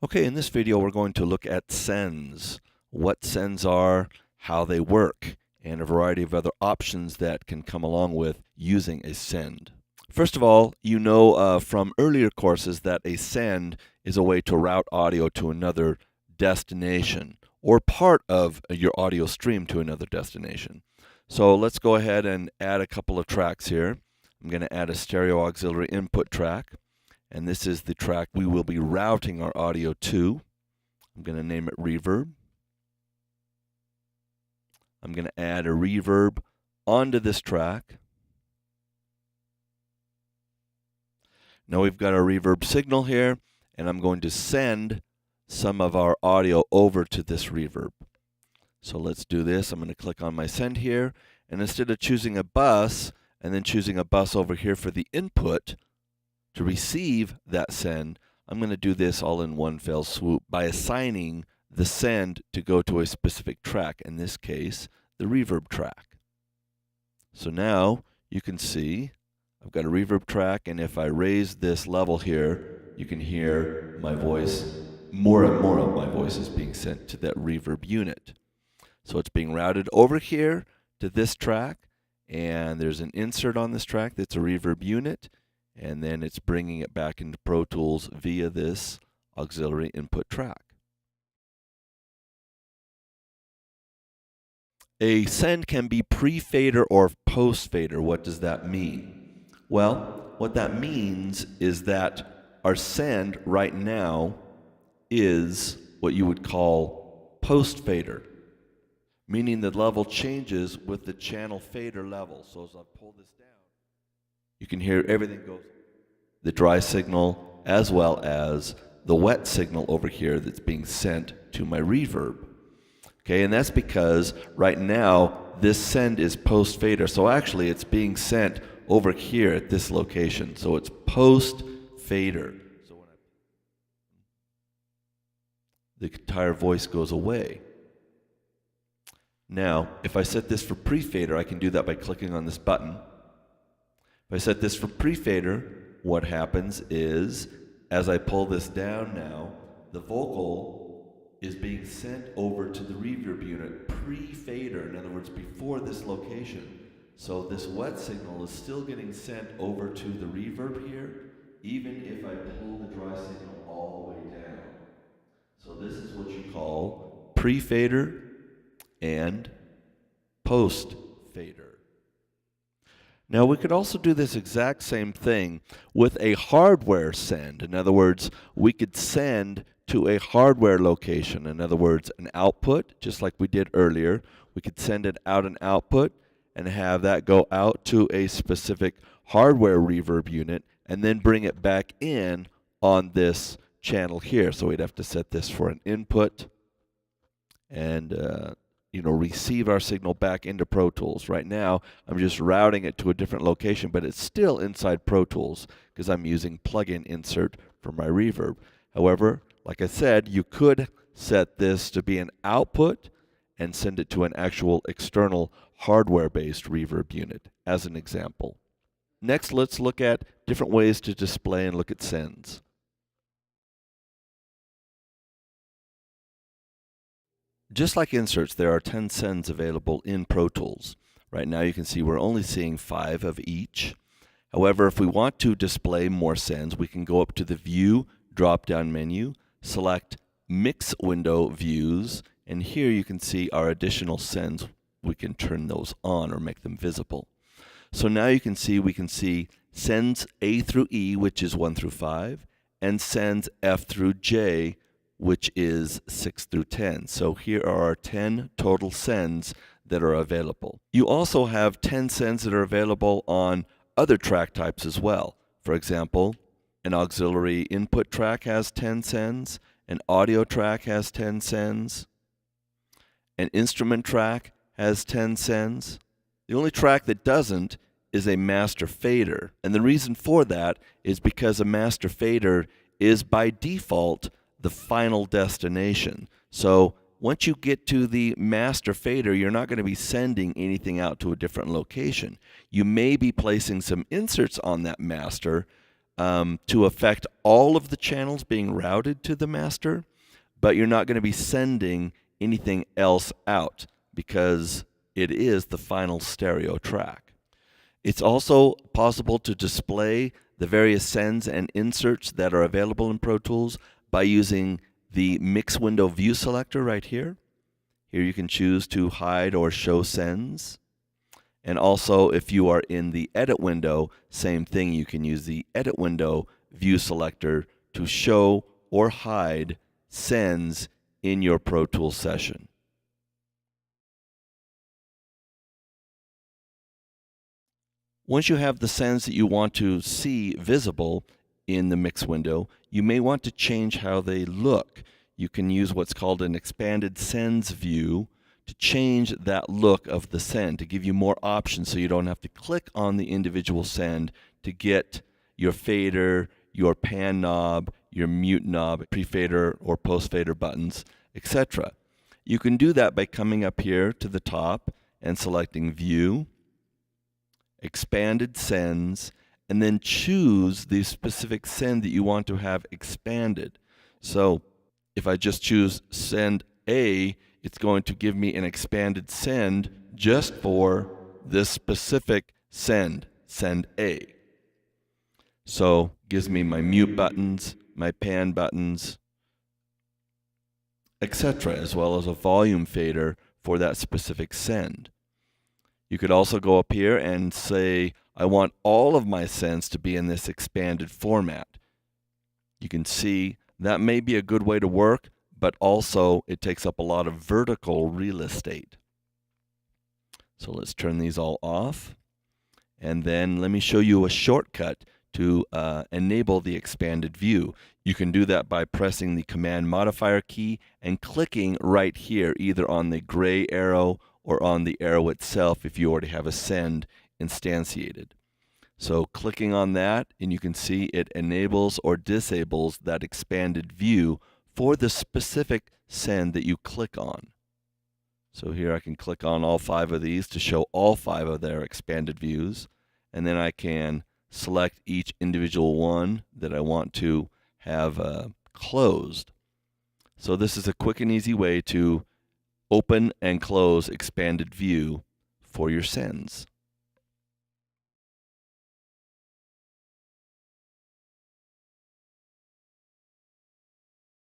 Okay, in this video we're going to look at sends, what sends are, how they work, and a variety of other options that can come along with using a send. First of all, you know from earlier courses that a send is a way to route audio to another destination or part of your audio stream to another destination. So let's go ahead and add a couple of tracks here. I'm going to add a stereo auxiliary input track. And this is the track we will be routing our audio to. I'm going to name it reverb. I'm going to add a reverb onto this track. Now we've got our reverb signal here, and I'm going to send some of our audio over to this reverb. So let's do this. I'm going to click on my send here, and instead of choosing a bus and then choosing a bus over here for the input, to receive that send, I'm going to do this all in one fell swoop by assigning the send to go to a specific track, in this case, the reverb track. So now you can see I've got a reverb track, and if I raise this level here, you can hear my voice, more and more of my voice is being sent to that reverb unit. So it's being routed over here to this track, and there's an insert on this track that's a reverb unit. And then it's bringing it back into Pro Tools via this auxiliary input track. A send can be pre-fader or post-fader. What does that mean? Well, what that means is that our send right now is what you would call post-fader, meaning the level changes with the channel fader level. So as I pull this down, you can hear everything goes, the dry signal as well as the wet signal over here that's being sent to my reverb. Okay, and that's because right now this send is post fader. So actually it's being sent over here at this location. So it's post fader. So when the entire voice goes away. Now, if I set this for pre-fader, I can do that by clicking on this button. If I set this for pre-fader, what happens is, as I pull this down now, the vocal is being sent over to the reverb unit pre-fader, in other words, before this location. So this wet signal is still getting sent over to the reverb here, even if I pull the dry signal all the way down. So this is what you call pre-fader and post-fader. Now we could also do this exact same thing with a hardware send. In other words, we could send to a hardware location. In other words, an output, just like we did earlier. We could send it out an output and have that go out to a specific hardware reverb unit and then bring it back in on this channel here. So we'd have to set this for an input and receive our signal back into Pro Tools. Right now, I'm just routing it to a different location, but it's still inside Pro Tools because I'm using plugin insert for my reverb. However, like I said, you could set this to be an output and send it to an actual external hardware-based reverb unit, as an example. Next, let's look at different ways to display and look at sends. Just like inserts, there are 10 sends available in Pro Tools. Right now you can see we're only seeing 5 of each. However, if we want to display more sends, we can go up to the View drop-down menu, select Mix Window Views, and here you can see our additional sends. We can turn those on or make them visible. So now you can see we can see sends A through E, which is 1 through 5, and sends F through J, which is 6 through 10. So here are our 10 total sends that are available. You also have 10 sends that are available on other track types as well. For example, an auxiliary input track has 10 sends, an audio track has 10 sends, an instrument track has 10 sends. The only track that doesn't is a master fader. And the reason for that is because a master fader is by default the final destination. So once you get to the master fader, you're not going to be sending anything out to a different location. You may be placing some inserts on that master to affect all of the channels being routed to the master, but you're not going to be sending anything else out because it is the final stereo track. It's also possible to display the various sends and inserts that are available in Pro Tools by using the Mix Window View Selector right here. Here you can choose to hide or show sends. And also, if you are in the Edit window, same thing, you can use the Edit Window View Selector to show or hide sends in your Pro Tools session. Once you have the sends that you want to see visible in the mix window, you may want to change how they look. You can use what's called an expanded sends view to change that look of the send, to give you more options so you don't have to click on the individual send to get your fader, your pan knob, your mute knob, pre-fader or post-fader buttons, etc. You can do that by coming up here to the top and selecting View, Expanded Sends, and then choose the specific send that you want to have expanded. So if I just choose Send A, it's going to give me an expanded send just for this specific send, Send A. So gives me my mute buttons, my pan buttons, etc., as well as a volume fader for that specific send. You could also go up here and say, I want all of my sends to be in this expanded format. You can see that may be a good way to work, but also it takes up a lot of vertical real estate. So let's turn these all off. And then let me show you a shortcut to enable the expanded view. You can do that by pressing the Command modifier key and clicking right here, either on the gray arrow or on the arrow itself if you already have a send instantiated. So clicking on that, and you can see it enables or disables that expanded view for the specific send that you click on. So here I can click on all 5 of these to show all 5 of their expanded views, and then I can select each individual one that I want to have closed. So this is a quick and easy way to open and close expanded view for your sends.